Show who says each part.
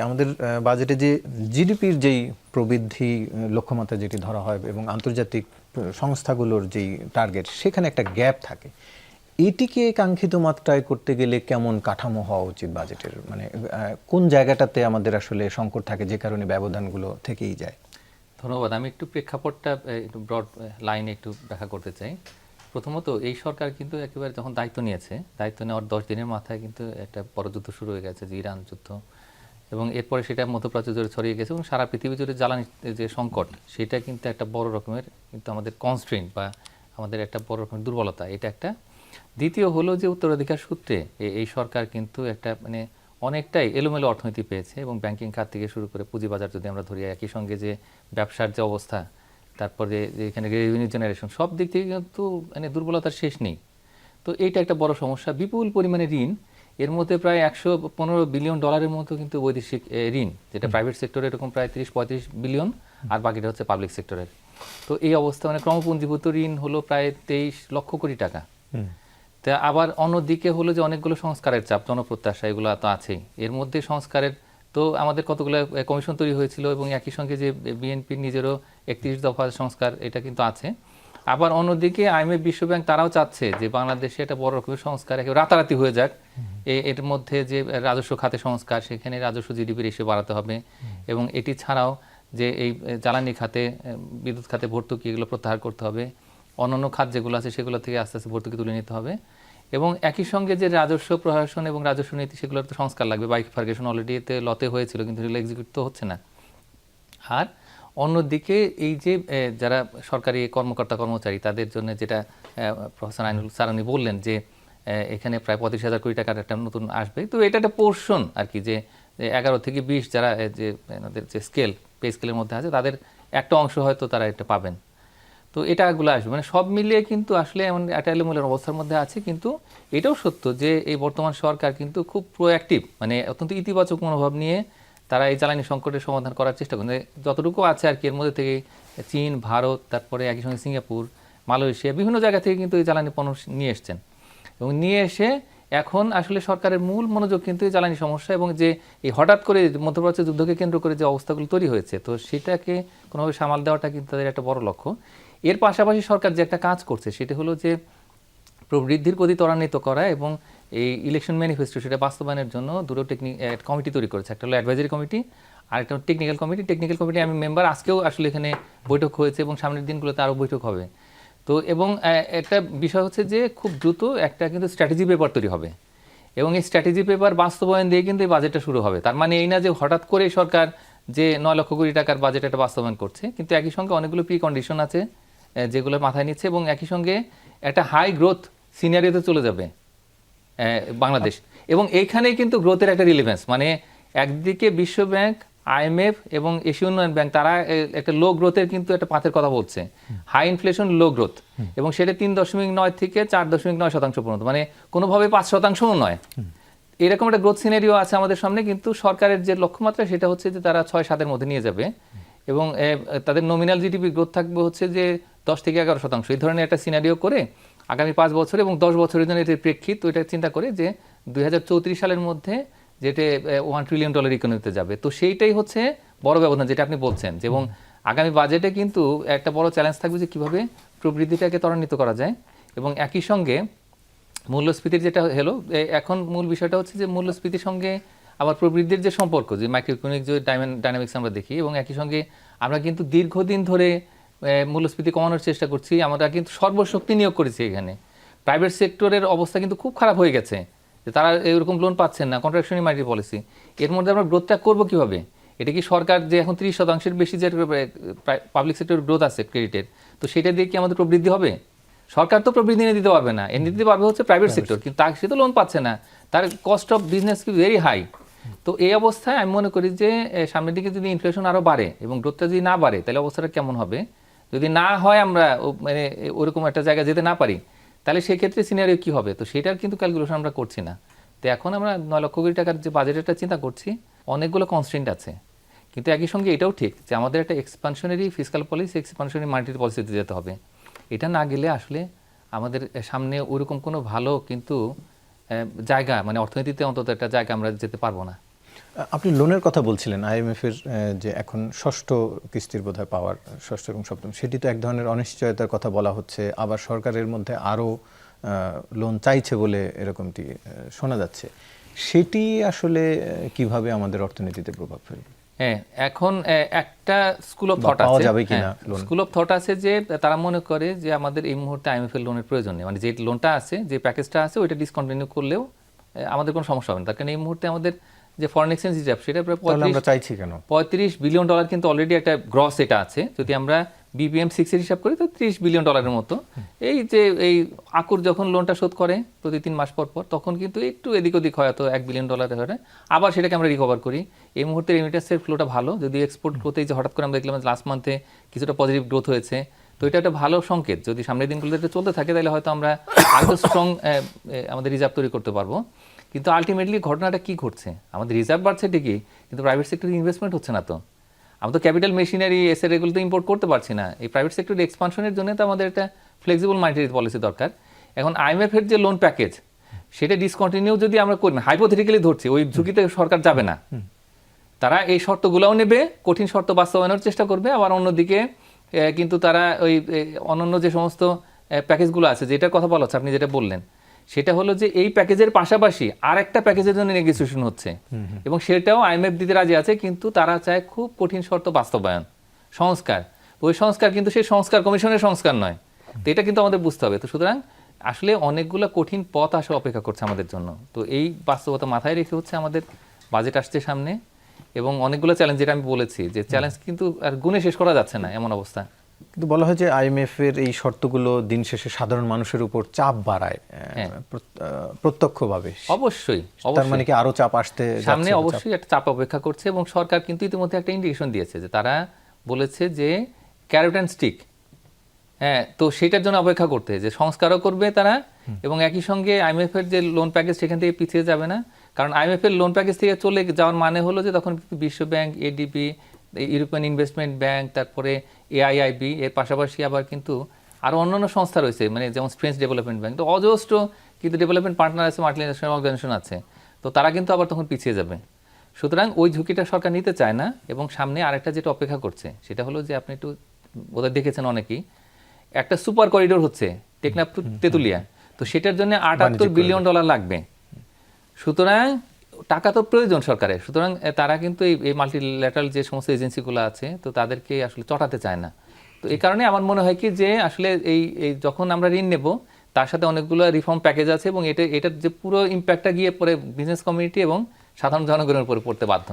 Speaker 1: আমাদের বাজেটে যে জিডিপির যেই প্রবৃদ্ধি লক্ষ্যমাত্রা যেটি ধরা হয় এবং আন্তর্জাতিক সংস্থাগুলোর যেই টার্গেট সেখানে একটা গ্যাপ থাকে, এটিকে কাঙ্ক্ষিত মাত্রায় করতে গেলে কেমন কাঠামো হওয়া উচিত বাজেটের? মানে কোন জায়গাটাতে আমাদের আসলে সংকট থাকে যে কারণে ব্যবধানগুলো থেকেই যায়?
Speaker 2: ধন্যবাদ। আমি একটু প্রেক্ষাপটটা একটু ব্রড লাইনে একটু ব্যাখ্যা করতে চাই। প্রথমত এই সরকার কিন্তু একেবারে যখন দায়িত্ব নিয়েছে, দায়িত্ব নেওয়ার 10 দিনের মাথায় কিন্তু একটা বড় যুদ্ধ শুরু হয়ে গেছে, যে ইরান যুদ্ধ, এবং এরপরে সেটা মধ্যপ্রাচ্য জুড়ে ছড়িয়ে গেছে এবং সারা পৃথিবী জুড়ে জ্বালানি যে সংকট, সেটা কিন্তু একটা বড় রকমের কিন্তু আমাদের কনস্ট্রেন্ট বা আমাদের একটা বড় রকমের দুর্বলতা, এটা একটা। দ্বিতীয় হলো যে উত্তরাধিকার সূত্রে এই সরকার কিন্তু একটা মানে অনেকটাই এলোমেলো অর্থনীতি পেয়েছে, এবং ব্যাংকিং খাত থেকে শুরু করে পুঁজিবাজার যদি আমরা ধরি, একই সঙ্গে যে ব্যবসার যে অবস্থা, তারপরে যে এখানে রেভিনিউ জেনারেশন, সব দিক থেকে কিন্তু মানে দুর্বলতার শেষ নেই। তো এইটা একটা বড় সমস্যা। বিপুল পরিমাণে ঋণ, এর মধ্যে প্রায় $115 বিলিয়ন মতো কিন্তু বৈদেশিক ঋণ, যেটা প্রাইভেট সেক্টরে এরকম প্রায় 30-35 বিলিয়ন, আর বাকিটা হচ্ছে পাবলিক সেক্টরের। তো এই অবস্থা মানে ক্রমপুঞ্জীভূত ঋণ হলো প্রায় 23 লক্ষ কোটি টাকা। তা আবার অন্যদিকে হলো যে অনেকগুলো সংস্কারের চাপ, জনপ্রত্যাশা, এগুলো তো আছেই। এর মধ্যে সংস্কারের তো আমাদের কতগুলো কমিশন তৈরি হয়েছিল, এবং একই সঙ্গে যে বিএনপির নিজেরও 31 দফা সংস্কার, এটা কিন্তু আছে। আবার অন্যদিকে IMF, বিশ্বব্যাংক তারাও চাচ্ছে যে বাংলাদেশে একটা বড় রকমের সংস্কার একেবারে রাতারাতি হয়ে যাক। এর মধ্যে যে রাজস্ব খাতে সংস্কার, সেখানে রাজস্ব জিডিপির রেশিও বাড়াতে হবে, এবং এটি ছাড়াও যে এই জ্বালানি খাতে, বিদ্যুৎ খাতে ভর্তুকি, এগুলো প্রত্যাহার করতে হবে। অন্যান্য খাত যেগুলো আছে সেগুলো থেকে আস্তে আস্তে ভর্তুকি তুলে নিতে হবে, এবং একই সঙ্গে যে রাজস্ব প্রশাসন এবং রাজস্ব নীতি, সেগুলোর তো সংস্কার লাগবে। বাইফার্কেশন অলরেডি এতে লতে হয়েছিল, কিন্তু এগুলো এক্সিকিউট তো হচ্ছে না। আর অন্যদিকে এই যে যারা সরকারি কর্মকর্তা কর্মচারী, তাদের জন্য যেটা প্রফেসর আইনুল সারানি বললেন যে এখানে প্রায় 35,000 কোটি টাকার একটা নতুন আসবে। তো এটা একটা পোর্শন আর কি, যে 11 থেকে 20 যারা যে ওদের যে স্কেল, পে স্কেলের মধ্যে আছে, তাদের একটা অংশ হয়তো তারা এটা পাবেন। তো এটাগুলো আসবে, মানে সব মিলিয়ে কিন্তু আসলে এমন একটা এলোমেলোর অবস্থার মধ্যে আছে। কিন্তু এটাও সত্য যে এই বর্তমান সরকার কিন্তু খুব প্রোঅ্যাক্টিভ, মানে অত্যন্ত ইতিবাচক মনোভাব নিয়ে তারা এই জ্বালানি সংকটের সমাধান করার চেষ্টা করে, যতটুকু আছে আর কি। এর মধ্যে থেকে চীন, ভারত, তারপরে একই সঙ্গে সিঙ্গাপুর, মালয়েশিয়া, বিভিন্ন জায়গা থেকে কিন্তু এই জ্বালানি পণ্য নিয়ে এসছেন, এবং নিয়ে এসে এখন আসলে সরকারের মূল মনোযোগ কিন্তু এই জ্বালানি সমস্যা, এবং যে এই হঠাৎ করে মধ্যপ্রাচ্য যুদ্ধকে কেন্দ্র করে যে অবস্থাগুলো তৈরি হয়েছে, তো সেটাকে কোনোভাবে সামাল দেওয়াটা কিন্তু তাদের একটা বড় লক্ষ্য। এর পাশাপাশি সরকার যে একটা কাজ করছে, সেটা হলো যে প্রবৃদ্ধির গতি ত্বরান্বিত করা, এবং এই ইলেকশন ম্যানিফেস্টো সেটা বাস্তবায়নের জন্য দুটো কমিটি তৈরি করেছে। একটা হলো অ্যাডভাইজারি কমিটি, আর একটা টেকনিক্যাল কমিটি। টেকনিক্যাল কমিটি আমি মেম্বার, আজকেও আসলে এখানে বৈঠক হয়েছে, এবং সামনের দিনগুলোতে আরও বৈঠক হবে। তো এবং একটা বিষয় হচ্ছে যে খুব দ্রুত একটা কিন্তু স্ট্র্যাটেজি পেপার তৈরি হবে, এবং এই স্ট্র্যাটেজি পেপার বাস্তবায়ন দিয়ে কিন্তু এই বাজেটটা শুরু হবে। তার মানে এই না যে হঠাৎ করে সরকার যে 9 লক্ষ কোটি টাকার বাজেট একটা বাস্তবায়ন করছে, কিন্তু একই সঙ্গে অনেকগুলো প্রি কন্ডিশন আছে যেগুলো মাথায় নিচ্ছে, এবং একই সঙ্গে একটা হাই গ্রোথ সিনারিওতে চলে যাবে বাংলাদেশ। এবং এইখানেই কিন্তু গ্রোথের একটা রিলেভেন্স, মানে একদিকে বিশ্বব্যাংক, IMF এবং এশীয় উন্নয়ন ব্যাংক, তারা একটা লো গ্রোথের কিন্তু একটা পাথের কথা বলছে, হাই ইনফ্লেশন, লো গ্রোথ, এবং সেটা 3.9 থেকে 4.9% পর্যন্ত, মানে কোনোভাবে 5%ও নয়। এরকম একটা গ্রোথ সিনারিও আছে আমাদের সামনে। কিন্তু সরকারের যে লক্ষ্যমাত্রা, সেটা হচ্ছে যে তারা 6-7-এর মধ্যে নিয়ে যাবে, এবং তাদের নমিনাল জিডিপি গ্রোথ থাকবে হচ্ছে যে 10 থেকে 11%। এই ধরনের একটা সিনারিও করে আগামী 5 বছর এবং 10 বছরের জন্য এটির প্রেক্ষিত, ওইটা চিন্তা করে যে 2034 সালের মধ্যে যেটা $1 ট্রিলিয়ন ইকোনমিতে যাবে। তো সেইটাই হচ্ছে বড় ব্যবধান, যেটা আপনি বলছেন। যে এবং আগামী বাজেটে কিন্তু একটা বড় চ্যালেঞ্জ থাকবে যে কীভাবে প্রবৃদ্ধিটাকে ত্বরান্বিত করা যায়, এবং একই সঙ্গে মূল্যস্ফীতির যেটা হলো এখন মূল বিষয়টা হচ্ছে যে মূল্যস্ফীতির সঙ্গে আবার প্রবৃদ্ধির যে সম্পর্ক, যে মাইক্রোইকোনমিক যে ডাইনামিক্স আমরা দেখি, এবং একই সঙ্গে আমরা কিন্তু দীর্ঘদিন ধরে মূল্যস্ফীতি কমানোর চেষ্টা করছি। আমরা কিন্তু সর্বশক্তি নিয়োগ করেছি এখানে। প্রাইভেট সেক্টরের অবস্থা কিন্তু খুব খারাপ হয়ে গেছে, যে তারা এরকম লোন পাচ্ছেন না, কন্ট্রাকশনারি মার্কেট পলিসি। এর মধ্যে আমরা গ্রোথটা করবো কীভাবে? এটা কি সরকার যে এখন 30%-এর বেশি যে পাবলিক সেক্টর গ্রোথ আছে ক্রেডিটের, তো সেটা দিয়ে কি আমাদের প্রবৃদ্ধি হবে? সরকার তো প্রবৃদ্ধি এনে দিতে পারবে না, এনে দিতে পারবে হচ্ছে প্রাইভেট সেক্টর, কিন্তু সে তো লোন পাচ্ছে না, তার কস্ট অফ বিজনেস কি ভেরি হাই। তো এই অবস্থায় আমি মনে করি যে সামনের দিকে যদি ইনফ্লেশন আরও বাড়ে এবং গ্রোথটা যদি না বাড়ে, তাহলে অবস্থাটা কেমন হবে? যদি না হয়, আমরা মানে ওরকম একটা জায়গায় যেতে না পারি, তাহলে সেক্ষেত্রে সিনারিও কী হবে? তো সেটার কিন্তু ক্যালকুলেশন আমরা করছি না। তো এখন আমরা 9 লক্ষ কোটি টাকার যে বাজেটটা চিন্তা করছি, অনেকগুলো কনস্ট্রেন্ট আছে, কিন্তু একই সঙ্গে এটাও ঠিক যে আমাদের একটা এক্সপানশনারি ফিসকাল পলিসি, এক্সপানশনারি মানিটারি পলিসিতে যেতে হবে। এটা না গেলে আসলে আমাদের সামনে ওরকম কোনো ভালো কিন্তু জায়গা, মানে অর্থনীতিতে অন্তত একটা জায়গা আমরা যেতে পারবো না।
Speaker 1: আপনি লোনের কথা বলছিলেন, আইএমএফ এর যে এখন ষষ্ঠ কিস্তির বোধহয় পাওয়ার, ষষ্ঠ এবং সপ্তম, সেটি তো এক ধরনের অনিশ্চয়তার কথা বলা হচ্ছে, আবার সরকারের মধ্যে আরও লোন চাইছে বলে এরকমটি শোনা যাচ্ছে। সেটি আসলে কিভাবে আমাদের অর্থনীতিতে প্রভাব ফেলবে?
Speaker 2: হ্যাঁ, এখন একটা স্কুল অফ
Speaker 1: বা
Speaker 2: থট
Speaker 1: পাওয়া
Speaker 2: আছে,
Speaker 1: যাবে কিনা লোন?
Speaker 2: স্কুল অফ থট আছে যে তারা মনে করে যে আমাদের এই মুহূর্তে আইএমএফ এর লোনের প্রয়োজন নেই, মানে যে লোনটা আছে, যে প্যাকেজটা আছে, ওইটা ডিসকন্টিনিউ করলেও আমাদের কোনো সমস্যা হবে না। তার কারণ এই মুহূর্তে আমাদের যে ফরেন এক্সচেঞ্জ রিজার্ভ, সেটা প্রায়
Speaker 1: তাহলে আমরা চাইছি কেন?
Speaker 2: $35 বিলিয়ন কিন্তু অলরেডি একটা গ্রস এটা আছে। যদি আমরা BBM6 এর হিসাব করি তো $30 বিলিয়ন মতো। এই যে এই আকুর যখন লোনটা শোধ করে প্রতি 3 মাস পর পর, তখন কিন্তু একটু এদিক ওদিক হয়, হয়তো $1 বিলিয়ন হয়, আবার সেটাকে আমরা রিকভার করি। এই মুহূর্তে রেমিটেন্সের ফ্লোটা ভালো, যদি এক্সপোর্ট গ্রোথে যে হঠাৎ করে আমরা দেখলাম লাস্ট মান্থে কিছুটা পজিটিভ গ্রোথ হয়েছে, তো এটা একটা ভালো সংকেত। যদি সামনের দিনগুলোতে এটা চলতে থাকে তাহলে হয়তো আমরা আরো স্ট্রং আমাদের রিজার্ভ তৈরি করতে পারবো। কিন্তু আলটিমেটলি ঘটনাটা কি ঘটছে, আমাদের রিজার্ভ বাড়ছে ঠিকই, কিন্তু প্রাইভেট সেক্টরে ইনভেস্টমেন্ট হচ্ছে না। তো আমরা তো ক্যাপিটাল মেশিনারি এসের এগুলো তো ইম্পোর্ট করতে পারছি না। এই প্রাইভেট সেক্টরের এক্সপানশনের জন্য তো আমাদের একটা ফ্লেক্সিবল মনিটারি পলিসি দরকার। এখন আইএমএফ এর যে লোন প্যাকেজ, সেটা ডিসকন্টিনিউ যদি আমরা করি, হাইপোথেটিক্যালি ধরছি, ওই ঝুঁকিতে সরকার যাবে না। তারা এই শর্তগুলোও নেবে, কঠিন শর্ত বাস্তবায়নের চেষ্টা করবে, আবার অন্যদিকে কিন্তু তারা ওই অন্যান্য যে সমস্ত প্যাকেজগুলো আছে, যেটার কথা বলা হচ্ছে, আপনি যেটা বললেন, সেটা হলো যে এই প্যাকেজের পাশাপাশি আর একটা প্যাকেজের জন্য নেগোসিয়েশন হচ্ছে, এবং সেটাও আইএমএফ দিতে রাজি আছে, কিন্তু তারা চায় খুব কঠিন শর্ত বাস্তবায়ন, সংস্কার। ওই সংস্কার কিন্তু সেই সংস্কার কমিশনের সংস্কার নয়। তো এটা কিন্তু আমাদের বুঝতে হবে। তো সুতরাং আসলে অনেকগুলো কঠিন পথ আসা অপেক্ষা করছে আমাদের জন্য। তো এই বাস্তবতা মাথায় রেখে হচ্ছে আমাদের বাজেট আসছে সামনে, এবং অনেকগুলো চ্যালেঞ্জ, যেটা আমি বলেছি যে চ্যালেঞ্জ কিন্তু আর গুণে শেষ করা যাচ্ছে না এমন অবস্থা।
Speaker 1: কিন্তু বলা হয় যে আইএমএফ এর এই শর্তগুলো দিন শেষে সাধারণ মানুষের উপর চাপ বাড়ায় প্রত্যক্ষভাবে।
Speaker 2: অবশ্যই,
Speaker 1: তার মানে কি আরো চাপ আসতে
Speaker 2: সামনে অবশ্যই একটা চাপ অপেক্ষা করছে, এবং সরকার কিন্তু ইতিমধ্যে একটা ইন্ডিকেশন দিয়েছে যে তারা বলেছে যে ক্যারট অ্যান্ড স্টিক, হ্যাঁ, তো সেটার জন্য অপেক্ষা করতে, যে সংস্কারও করবে তারা, এবং একই সঙ্গে আইএমএফ এর যে লোন প্যাকেজ সেখান থেকে পিছিয়ে যাবে না। কারণ আইএমএফ এর লোন প্যাকেজ থেকে চলে যাওয়ার মানে হলো যে তখন বিশ্ব bank, ADB, European investment bank, তারপরে AIIB, এর পাশাপাশি আবার কিন্তু আরও অন্যান্য সংস্থা রয়েছে, মানে যেমন ফ্রেঞ্চ ডেভেলপমেন্ট ব্যাংক, তো অজস্র কিন্তু ডেভেলপমেন্ট পার্টনার আছে, মাল্টিন্যাশনাল অর্গানাইজেশন আছে, তো তারা কিন্তু আবার তখন পিছিয়ে যাবে। সুতরাং ওই ঝুঁকিটা সরকার নিতে চায় না। এবং সামনে আরেকটা যেটা অপেক্ষা করছে, সেটা হলো যে আপনি একটু বোধহয় দেখেছেন অনেকেই, একটা সুপার করিডোর হচ্ছে টেকনাফ তেঁতুলিয়া, তো সেটার জন্য $78 বিলিয়ন লাগবে। সুতরাং টাকা তো প্রয়োজন সরকারের। সুতরাং তারা কিন্তু এই মাল্টিল্যাটারাল যে সমস্ত এজেন্সিগুলো আছে, তো তাদেরকে আসলে চটাতে চায় না। তো এই কারণে আমার মনে হয় কি যে আসলে এই যখন আমরা ঋণ নেব, তার সাথে অনেকগুলো রিফর্ম প্যাকেজ আছে, এবং এটার যে পুরো ইম্প্যাক্টটা গিয়ে পরে বিজনেস কমিউনিটি এবং সাধারণ জনগণের উপরে পড়তে বাধ্য।